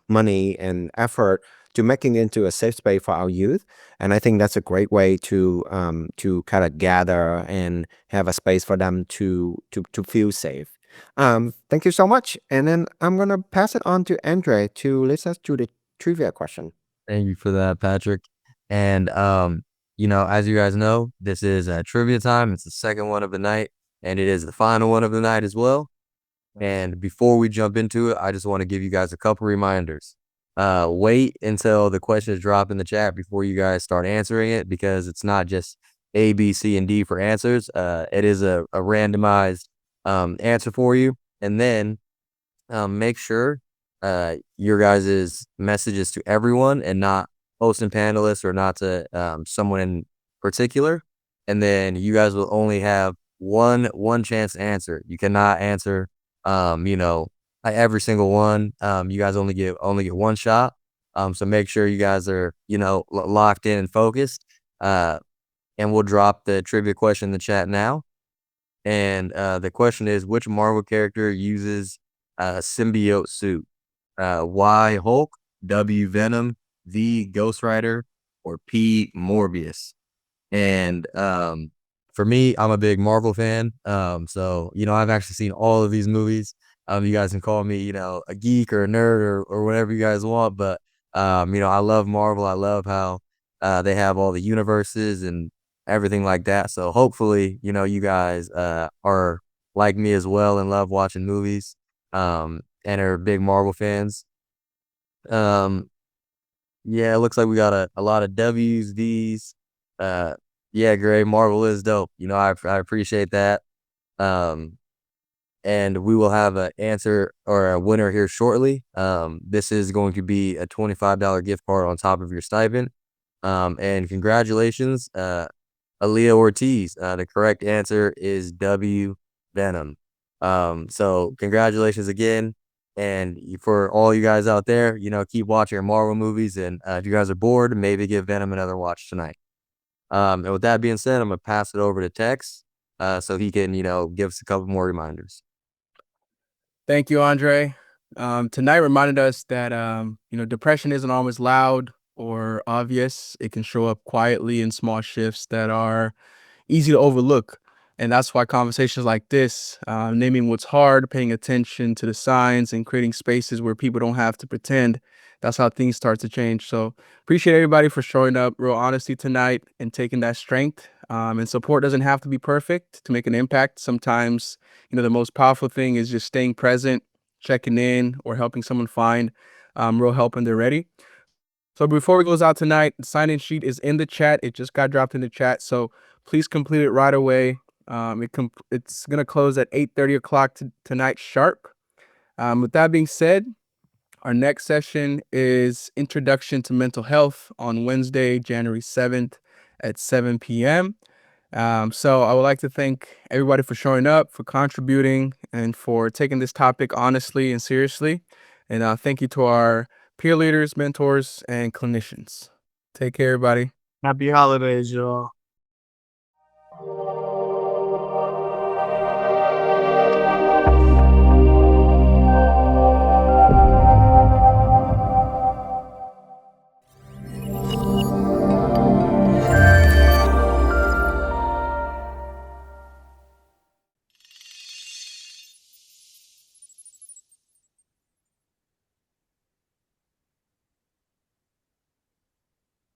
S4: money and effort to making it into a safe space for our youth. And I think that's a great way to kind of gather and have a space for them to feel safe. Thank you so much. And then I'm gonna pass it on to Andre to listen to the trivia question.
S5: Thank you for that, Patrick. And as you guys know, this is trivia time. It's the second one of the night, and it is the final one of the night as well. And before we jump into it, I just want to give you guys a couple reminders. Wait until the questions drop in the chat before you guys start answering it, because it's not just A, B, C, and D for answers. It is a randomized answer for you. And then make sure your guys' message is to everyone and not host and panelists or not to someone in particular. And then you guys will only have one chance to answer. You cannot answer every single one. You guys only get one shot. So make sure you guys are, locked in and focused. And we'll drop the trivia question in the chat now. And the question is, which Marvel character uses a symbiote suit? Y Hulk, W Venom, V Ghost Rider, or P Morbius? And for me, I'm a big Marvel fan. So I've actually seen all of these movies. You guys can call me, a geek or a nerd or whatever you guys want, but I love Marvel. I love how they have all the universes and everything like that. So hopefully, you guys are like me as well and love watching movies and are big Marvel fans. Yeah, it looks like we got a lot of W's, V's. Yeah, Gray, Marvel is dope. I appreciate that. And we will have an answer or a winner here shortly. This is going to be a $25 gift card on top of your stipend. And congratulations, Aaliyah Ortiz. The correct answer is W Venom. So congratulations again. And for all you guys out there, keep watching your Marvel movies. And if you guys are bored, maybe give Venom another watch tonight. And with that being said, I'm going to pass it over to Tex so he can, give us a couple more reminders.
S2: Thank you, Andre. Tonight reminded us that, depression isn't always loud or obvious. It can show up quietly in small shifts that are easy to overlook. And that's why conversations like this, naming what's hard, paying attention to the signs, and creating spaces where people don't have to pretend, that's how things start to change. So appreciate everybody for showing up, real honesty tonight, and taking that strength. And support doesn't have to be perfect to make an impact. Sometimes, the most powerful thing is just staying present, checking in, or helping someone find real help when they're ready. So before we close out tonight, the sign-in sheet is in the chat. It just got dropped in the chat, so please complete it right away. It's going to close at 8:30 tonight sharp. With that being said, our next session is Introduction to Mental Health on Wednesday, January 7th at 7 p.m. So I would like to thank everybody for showing up, for contributing, and for taking this topic honestly and seriously. And thank you to our peer leaders, mentors, and clinicians. Take care, everybody.
S3: Happy holidays, y'all.